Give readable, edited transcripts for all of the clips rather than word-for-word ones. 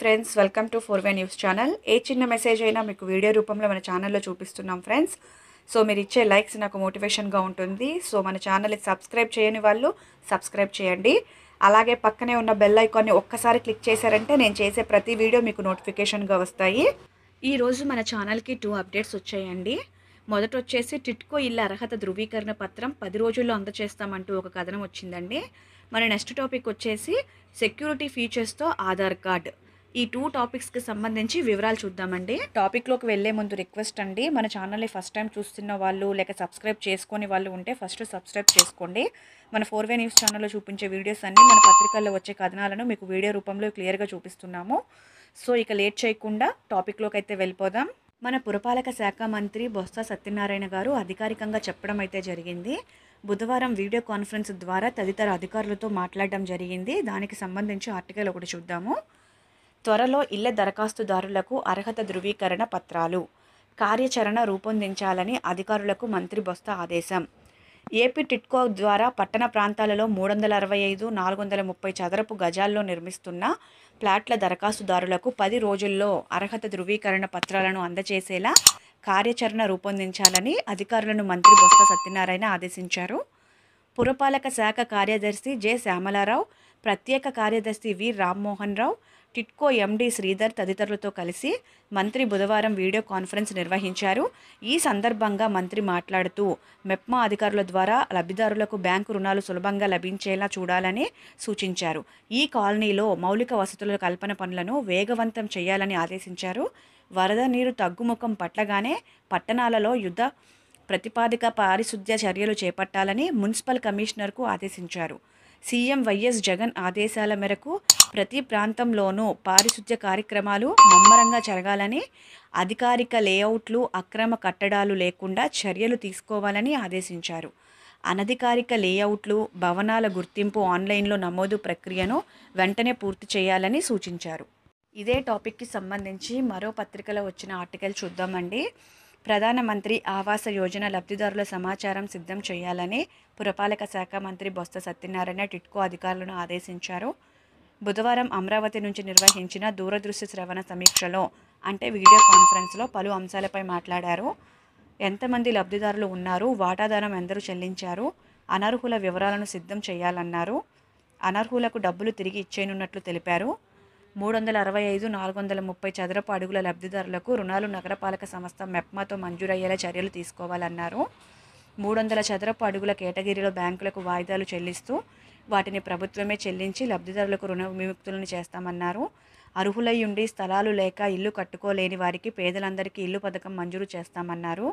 Friends, welcome to 4వే news channel. ఏ చిన్న మెసేజ్ అయినా మీకు వీడియో రూపంలో మన ఛానల్లో చూపిస్తున్నాం ఫ్రెండ్స్. సో మీరు ఇచ్చే లైక్స్ నాకు మోటివేషన్గా ఉంటుంది. సో మన ఛానల్ని సబ్స్క్రైబ్ చేయని వాళ్ళు సబ్స్క్రైబ్ చేయండి. అలాగే పక్కనే ఉన్న బెల్ ఐకాన్ని ఒక్కసారి క్లిక్ చేశారంటే నేను చేసే ప్రతి వీడియో మీకు నోటిఫికేషన్గా వస్తాయి. ఈరోజు మన ఛానల్కి 2 అప్డేట్స్ వచ్చాయండి. మొదట వచ్చేసి టిట్కో ఇళ్ళ అర్హత ధృవీకరణ పత్రం 10 రోజుల్లో అందజేస్తామంటూ ఒక కథనం వచ్చిందండి. మన నెక్స్ట్ టాపిక్ వచ్చేసి సెక్యూరిటీ ఫీచర్స్తో ఆధార్ కార్డ్. ఈ 2 టాపిక్స్కి సంబంధించి వివరాలు చూద్దామండి. టాపిక్లోకి వెళ్ళే ముందు రిక్వెస్ట్ అండి, మన ఛానల్ని ఫస్ట్ టైం చూస్తున్న వాళ్ళు లేక సబ్స్క్రైబ్ చేసుకొని వాళ్ళు ఉంటే ఫస్ట్ సబ్స్క్రైబ్ చేసుకోండి. మన 4వే న్యూస్ ఛానల్లో చూపించే వీడియోస్ అన్నీ మన పత్రికల్లో వచ్చే కథనాలను మీకు వీడియో రూపంలో క్లియర్గా చూపిస్తున్నాము. సో ఇక లేట్ చేయకుండా టాపిక్లోకి అయితే వెళ్ళిపోదాం. మన పురపాలక శాఖ మంత్రి బొత్స సత్యనారాయణ గారు అధికారికంగా చెప్పడం అయితే జరిగింది. బుధవారం వీడియో కాన్ఫరెన్స్ ద్వారా తదితర అధికారులతో మాట్లాడడం జరిగింది. దానికి సంబంధించి ఆర్టికల్ ఒకటి చూద్దాము. త్వరలో ఇళ్ల దరఖాస్తుదారులకు అర్హత ధృవీకరణ పత్రాలు కార్యాచరణ రూపొందించాలని అధికారులకు మంత్రి బొత్స ఆదేశం. ఏపీ టిట్కో ద్వారా పట్టణ ప్రాంతాలలో 365, 430 చదరపు గజాల్లో నిర్మిస్తున్న ఫ్లాట్ల దరఖాస్తుదారులకు 10 రోజుల్లో అర్హత ధృవీకరణ పత్రాలను అందజేసేలా కార్యాచరణ రూపొందించాలని అధికారులను మంత్రి బొత్స సత్యనారాయణ ఆదేశించారు. పురపాలక శాఖ కార్యదర్శి జె శ్యామలారావు, ప్రత్యేక కార్యదర్శి వి రామ్మోహన్ రావు, టిట్కో ఎండి శ్రీధర్ తదితరులతో కలిసి మంత్రి బుధవారం వీడియో కాన్ఫరెన్స్ నిర్వహించారు. ఈ సందర్భంగా మంత్రి మాట్లాడుతూ మెప్మా అధికారుల ద్వారా లబ్ధిదారులకు బ్యాంకు రుణాలు సులభంగా లభించేలా చూడాలని సూచించారు. ఈ కాలనీలో మౌలిక వసతుల కల్పన పనులను వేగవంతం చేయాలని ఆదేశించారు. వరద నీరు తగ్గుముఖం పట్లగానే పట్టణాలలో యుద్ధ ప్రతిపాదిక పారిశుద్ధ్య చర్యలు చేపట్టాలని మున్సిపల్ కమిషనర్కు ఆదేశించారు. సీఎం వైఎస్ జగన్ ఆదేశాల మేరకు ప్రతి ప్రాంతంలోనూ పారిశుద్ధ్య కార్యక్రమాలు ముమ్మరంగా జరగాలని, అధికారిక లేఅవుట్లు, అక్రమ కట్టడాలు లేకుండా చర్యలు తీసుకోవాలని ఆదేశించారు. అనధికారిక లేఅవుట్లు, భవనాల గుర్తింపు, ఆన్లైన్లో నమోదు ప్రక్రియను వెంటనే పూర్తి చేయాలని సూచించారు. ఇదే టాపిక్కి సంబంధించి మరో పత్రికలో వచ్చిన ఆర్టికల్ చూద్దామండి. ప్రధానమంత్రి ఆవాస యోజన లబ్ధిదారుల సమాచారం సిద్ధం చేయాలని పురపాలక శాఖ మంత్రి బొత్స సత్యనారాయణ టిట్కో అధికారులను ఆదేశించారు. బుధవారం అమరావతి నుంచి నిర్వహించిన దూరదృశ్య శ్రవణ సమీక్షలో అంటే వీడియో కాన్ఫరెన్స్లో పలు అంశాలపై మాట్లాడారు. ఎంతమంది లబ్ధిదారులు ఉన్నారు, వాటాదారం ఎందరూ చెల్లించారు, అనర్హుల వివరాలను సిద్ధం చేయాలన్నారు. అనర్హులకు డబ్బులు తిరిగి ఇచ్చేయనున్నట్లు తెలిపారు. 365, 430 చదరపు అడుగుల లబ్ధిదారులకు రుణాలు నగరపాలక సంస్థ మెప్మాతో మంజూరయ్యేలా చర్యలు తీసుకోవాలన్నారు. 300 చదరపు అడుగుల కేటగిరీలో బ్యాంకులకు వాయిదాలు చెల్లిస్తూ వాటిని ప్రభుత్వమే చెల్లించి లబ్ధిదారులకు రుణ విముక్తులను చేస్తామన్నారు. అర్హులై ఉండి స్థలాలు లేక ఇల్లు కట్టుకోలేని వారికి పేదలందరికీ ఇల్లు పథకం మంజూరు చేస్తామన్నారు.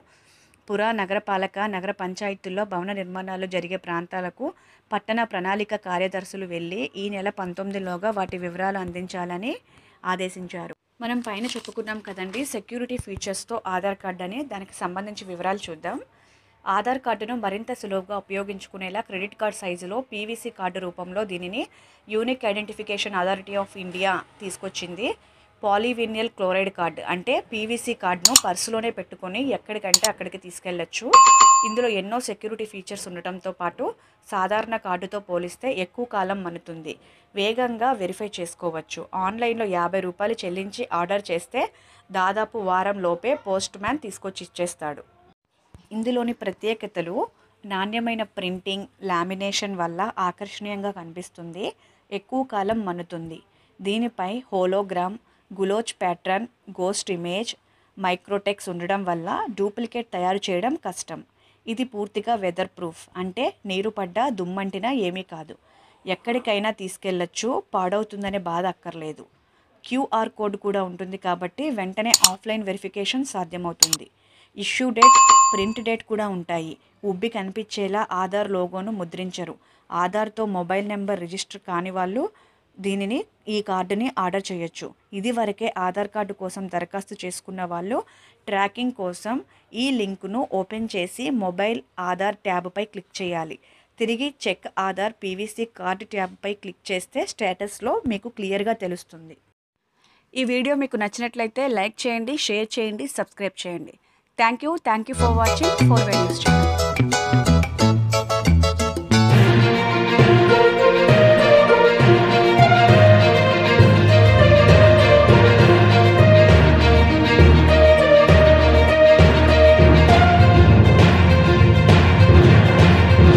నగరపాలక, నగర పంచాయతీల్లో భవన నిర్మాణాలు జరిగే ప్రాంతాలకు పట్టణ ప్రణాళిక కార్యదర్శులు వెళ్ళి ఈ నెల 19లోగా వాటి వివరాలు అందించాలని ఆదేశించారు. మనం పైన చెప్పుకున్నాం కదండి, సెక్యూరిటీ ఫీచర్స్తో ఆధార్ కార్డ్ అని. దానికి సంబంధించి వివరాలు చూద్దాం. ఆధార్ కార్డును మరింత సులువుగా ఉపయోగించుకునేలా క్రెడిట్ కార్డ్ సైజులో పీవీసీ కార్డు రూపంలో దీనిని unique identification authority of India తీసుకొచ్చింది. పాలీవినిల్ క్లోరైడ్ కార్డు అంటే పీవీసీ కార్డును పర్సులోనే పెట్టుకొని ఎక్కడికంటే అక్కడికి తీసుకెళ్లొచ్చు. ఇందులో ఎన్నో సెక్యూరిటీ ఫీచర్స్ ఉండటంతో పాటు సాధారణ కార్డుతో పోలిస్తే ఎక్కువ కాలం మన్నుతుంది. వేగంగా వెరిఫై చేసుకోవచ్చు. ఆన్లైన్లో 50 రూపాయలు చెల్లించి ఆర్డర్ చేస్తే దాదాపు వారం లోపే పోస్ట్ మ్యాన్ తీసుకొచ్చి ఇచ్చేస్తాడు. ఇందులోని ప్రత్యేకతలు: నాణ్యమైన ప్రింటింగ్, లామినేషన్ వల్ల ఆకర్షణీయంగా కనిపిస్తుంది, ఎక్కువ కాలం మన్నుతుంది. దీనిపై హోలోగ్రామ్, గులోచ్ ప్యాటర్న్, గోస్ట్ ఇమేజ్, మైక్రోటెక్స్ ఉండడం వల్ల డూప్లికేట్ తయారు చేయడం కష్టం. ఇది పూర్తిగా వెదర్ ప్రూఫ్ అంటే నీరు పడ్డా దుమ్మంటినా ఏమీ కాదు, ఎక్కడికైనా తీసుకెళ్లొచ్చు, పాడవుతుందనే బాధ అక్కర్లేదు. క్యూఆర్ కోడ్ కూడా ఉంటుంది కాబట్టి వెంటనే ఆఫ్లైన్ వెరిఫికేషన్ సాధ్యమవుతుంది. ఇష్యూ డేట్, ప్రింట్ డేట్ కూడా ఉంటాయి. ఉబ్బి కనిపించేలా ఆధార్ లోగోను ముద్రించరు. ఆధార్తో మొబైల్ నెంబర్ రిజిస్టర్ కాని వాళ్ళు ఈ కార్డుని ఆర్డర్ చేయొచ్చు. ఇది వరకే ఆధార్ కార్డు కోసం దరఖాస్తు చేసుకున్న వాళ్ళు ట్రాకింగ్ కోసం ఈ లింకును ఓపెన్ చేసి మొబైల్ ఆధార్ ట్యాబ్పై క్లిక్ చేయాలి. తిరిగి చెక్ ఆధార్ పీవీసీ కార్డు ట్యాబ్పై క్లిక్ చేస్తే స్టేటస్లో మీకు క్లియర్గా తెలుస్తుంది. ఈ వీడియో మీకు నచ్చినట్లయితే లైక్ చేయండి, షేర్ చేయండి, సబ్స్క్రైబ్ చేయండి. థ్యాంక్ యూ ఫర్ వాచింగ్ 4వే న్యూస్ ఛానల్.